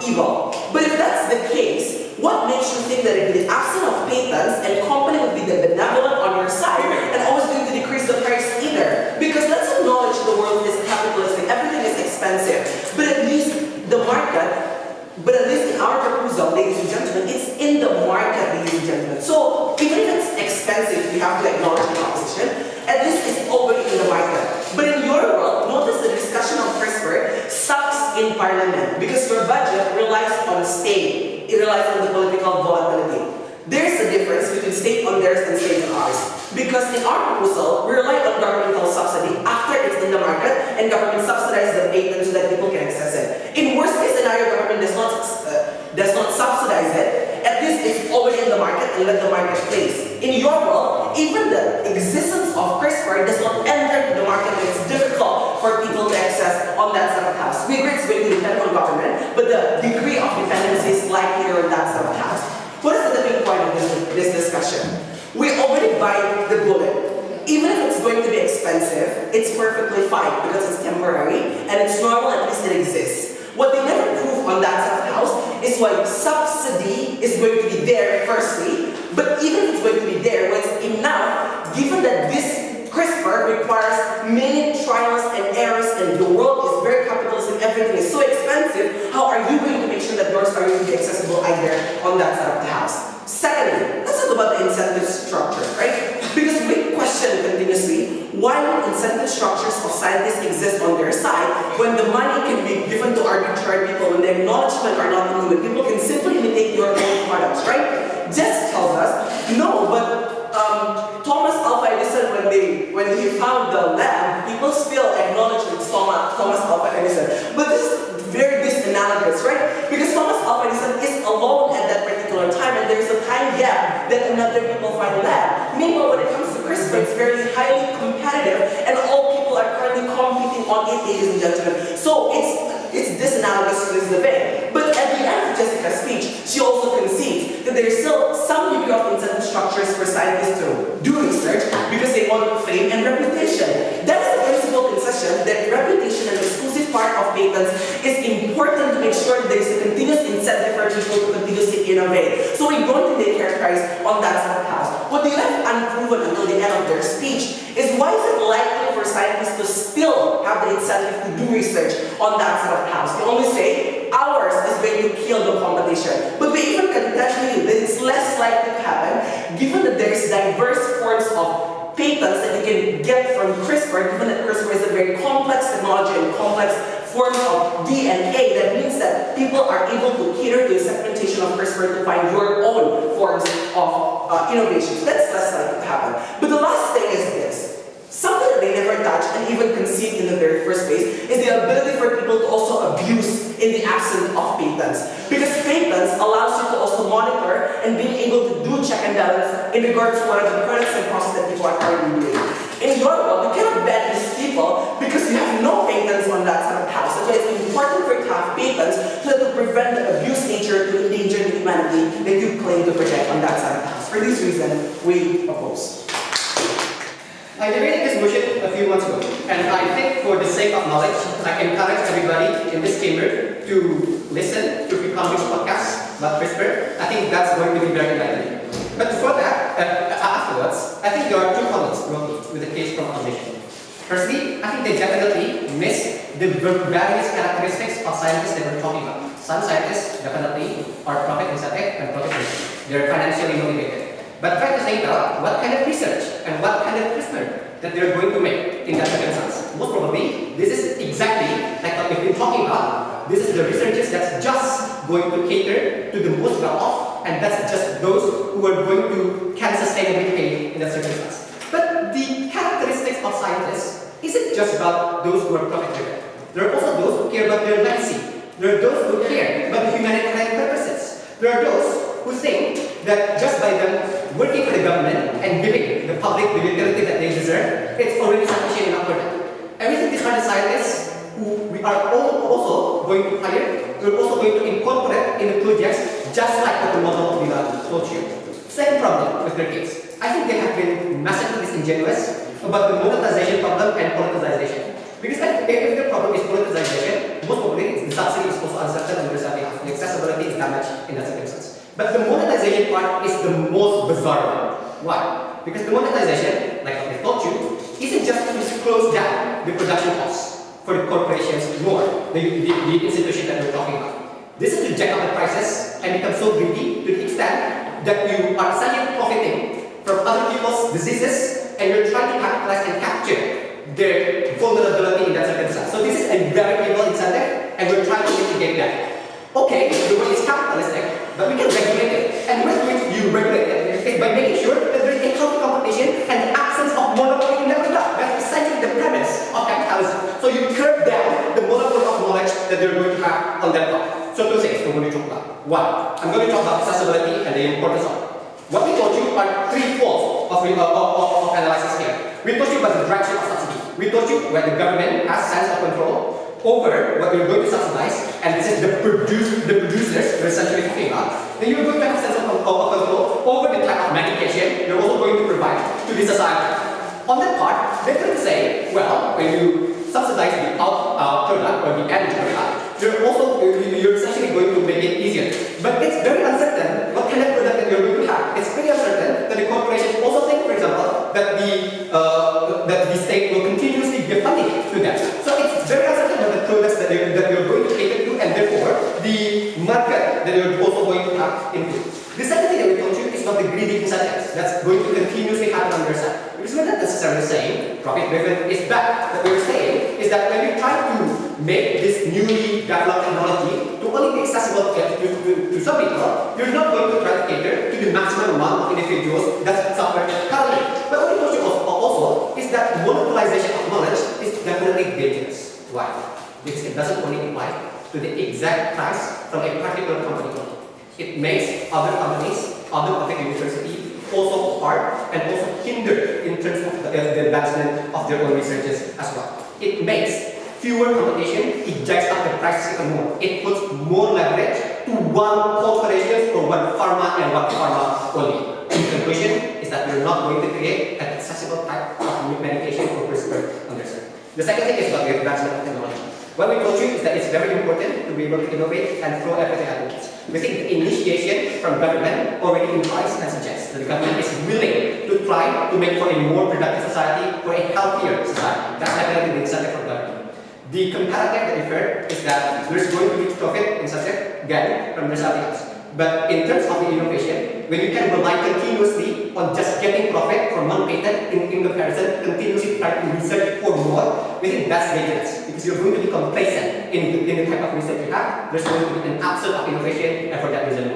evil. But if that's the case, what makes you think that in the absence of patents, and company would be the benevolent on your side and always going to decrease the price either? Because let's acknowledge the world is capitalistic, everything is expensive. But at least the market, but at least in our proposal, ladies and gentlemen, it's in the market, ladies and gentlemen. So even if it's expensive, we have to acknowledge the opposition. At least it's already in the market. But in your world, notice the discussion on CRISPR sucks in parliament because your budget relies on state. It relies on the political volatility. There's a difference between state on theirs and state on ours. Because in our proposal, we rely on governmental subsidy after it's in the market and government subsidizes the patent so that people can access it. In worst case scenario, government does not subsidize it. At least it's already in the market and let the market place. In your world, even the existence of CRISPR does not enter the market and it's difficult for people to access on that side of the house. We agree it's going to depend on government, but the degree of dependency is likelier on that side of the house. What is the tipping point of this discussion? We already buy the bullet. Even if it's going to be expensive, it's perfectly fine because it's temporary and it's normal, at least it exists. What they never prove on that side of the house is why subsidy is going to be there firstly, but even if it's going to be there, when it's enough, given that this CRISPR requires many trials and errors and the world is very capitalistic, everything is so expensive, how are you going to make sure that yours are going to be accessible either on that side of the house? Secondly, let's talk about the incentive structure, right? Because we question continuously why would incentive structures of scientists exist on their side when the money can be given to arbitrary people, when the acknowledgement are not included. People can simply imitate your own products, right? Jess tells us, no, but Thomas Alva Edison, when he found the lamp, people still acknowledge it's Thomas Alva Edison. But this is very disanalogous, right? Because Thomas Alva Edison is alone at that particular time, and there's a time gap that another people find a lab. Meanwhile, when it comes to CRISPR, it's very highly competitive, and all people are currently competing on it, ladies and gentlemen. So it's disanalogous to this debate. But at the end of Jessica's speech, she also concedes that there's still some degree of incentive structures for scientists to do research because they want fame and reputation. That's the principal concession that reputation and exclusive part of patents is important to make sure that there's a continuous incentive for people to continuously innovate. So we don't think they characterize on that side of the house. What they left unproven until the end of their speech is why is it likely for scientists to still have the incentive to do research on that side of the house? They only say ours is going to kill the competition. But we even contend with you that it's less likely to happen given that there's diverse forms of patents that you can get from CRISPR, given that CRISPR is a very complex technology and complex form of DNA. That means that people are able to cater to the segmentation of CRISPR to find your own forms of innovations. That's less likely to happen. But the last thing is this. Something that they never touched and even conceived in the very first place is the ability for people to also abuse in the absence of patents. Because patents allows you to also monitor and being able to do check and balance in regards to what are the products and processes that people are currently doing. In your world, you cannot ban these people because you have no patents on that side of the house. That's why it's important for you to have patents so that to prevent the abuse nature to endanger the humanity that you claim to protect on that side of the house. For this reason, we oppose. I debated this motion a few months ago, and I think for the sake of knowledge, I encourage everybody in this chamber to listen to Economics podcast about CRISPR. I think that's going to be very enlightening. But before that, afterwards, I think there are two comments wrong with the case from opposition. Firstly, I think they definitely miss the various characteristics of scientists that we're talking about. Some scientists definitely are profit incentive and profit driven. They're financially motivated. But try to think about what kind of research and what kind of CRISPR that they're going to make in that circumstance. Most probably, this is exactly like what we've been talking about. This is the researchers that's just going to cater to the most well-off, and that's just those who are going to can sustainably pay in that circumstance. But the characteristics of scientists isn't just about those who are profit-driven. There are also those who care about their legacy. There are those who care about humanitarian purposes. There are those who think that just by them working for the government and giving the public the utility that they deserve, it's already sufficient enough for them. And we think these are the scientists who we are also going to hire, we're also going to incorporate in the projects, just like what the model of Fadhilah told you. Second problem with their case, I think they have been massively disingenuous about the monetization problem and politicization. Because if the problem is monetization, most probably the subsidy is also uncertain and the accessibility is damaged in that circumstance. But the monetization part is the most bizarre one. Why? Because the monetization, like I told you, isn't just to close down the production costs for the corporations nor the institution that we're talking about. This is to jack up the prices and become so greedy to the extent that you are essentially profiting from other people's diseases and you're trying to capitalize and capture their vulnerability in that circumstance. So this is a very evil incentive and we're trying to mitigate that. Okay, the way is capitalistic, but we can regulate it. And the way you regulate it is by making sure that there is a healthy competition and the absence of monopoly in that regard. That's essentially the premise of capitalism. So you curb down the monopoly of knowledge that they're going to have on that part. So two things I'm going to talk about. One, I'm going to talk about accessibility and the importance of it. What we told you are three folds of analysis here. We told you about the direction of subsidy. We told you where the government has sense of control over what we're going to subsidize, and this is the producers we're essentially talking about. Then you're going to have sense of control over the type of medication you're also going to provide to the society. On that part, they're going to say, well, when you subsidize the product or the end product, you're essentially going to make it easier. But it's very uncertain what kind of product that you're going to have. It's pretty uncertain that the corporations also think, for example, that the state will continuously give funding to them. So it's very uncertain about the products that you're going to cater to, and therefore the market that you're also going to have into. The second thing that we told you is about the greedy incentives that's going to continuously happen on your side. Because we're not necessarily saying profit driven is bad. What we're saying is that when you try to make this newly developed technology to only be accessible to some people, you're not going to try to cater to the maximum amount of individuals that suffer currently. But what we told you also is that monopolization of knowledge is definitely dangerous. Why? Because it doesn't only apply to the exact price from a particular company. It makes other companies, other public universities also hard and also hinder in terms of the advancement of their own researches as well. It makes fewer competition, it jacks up the prices even more. It puts more leverage to one corporation or one pharma and one pharma only. The conclusion is that we're not going to create an accessible type of medication or CRISPR on this earth. The second thing is about the advancement of technology. What we told you is that it's very important to be able to innovate and throw everything at it. We think the initiation from government already implies and suggests that the government is willing to try to make for a more productive society, for a healthier society. That's definitely the incentive from government. The comparative that we've heard is that there's going to be profit incentive again from something else. But in terms of the innovation, when you can rely continuously on just getting profit from one patent in comparison, continuously try to research for more, we think that's dangerous because you're going to be complacent in the type of research you have. There's going to be an absence of innovation, and for that reason,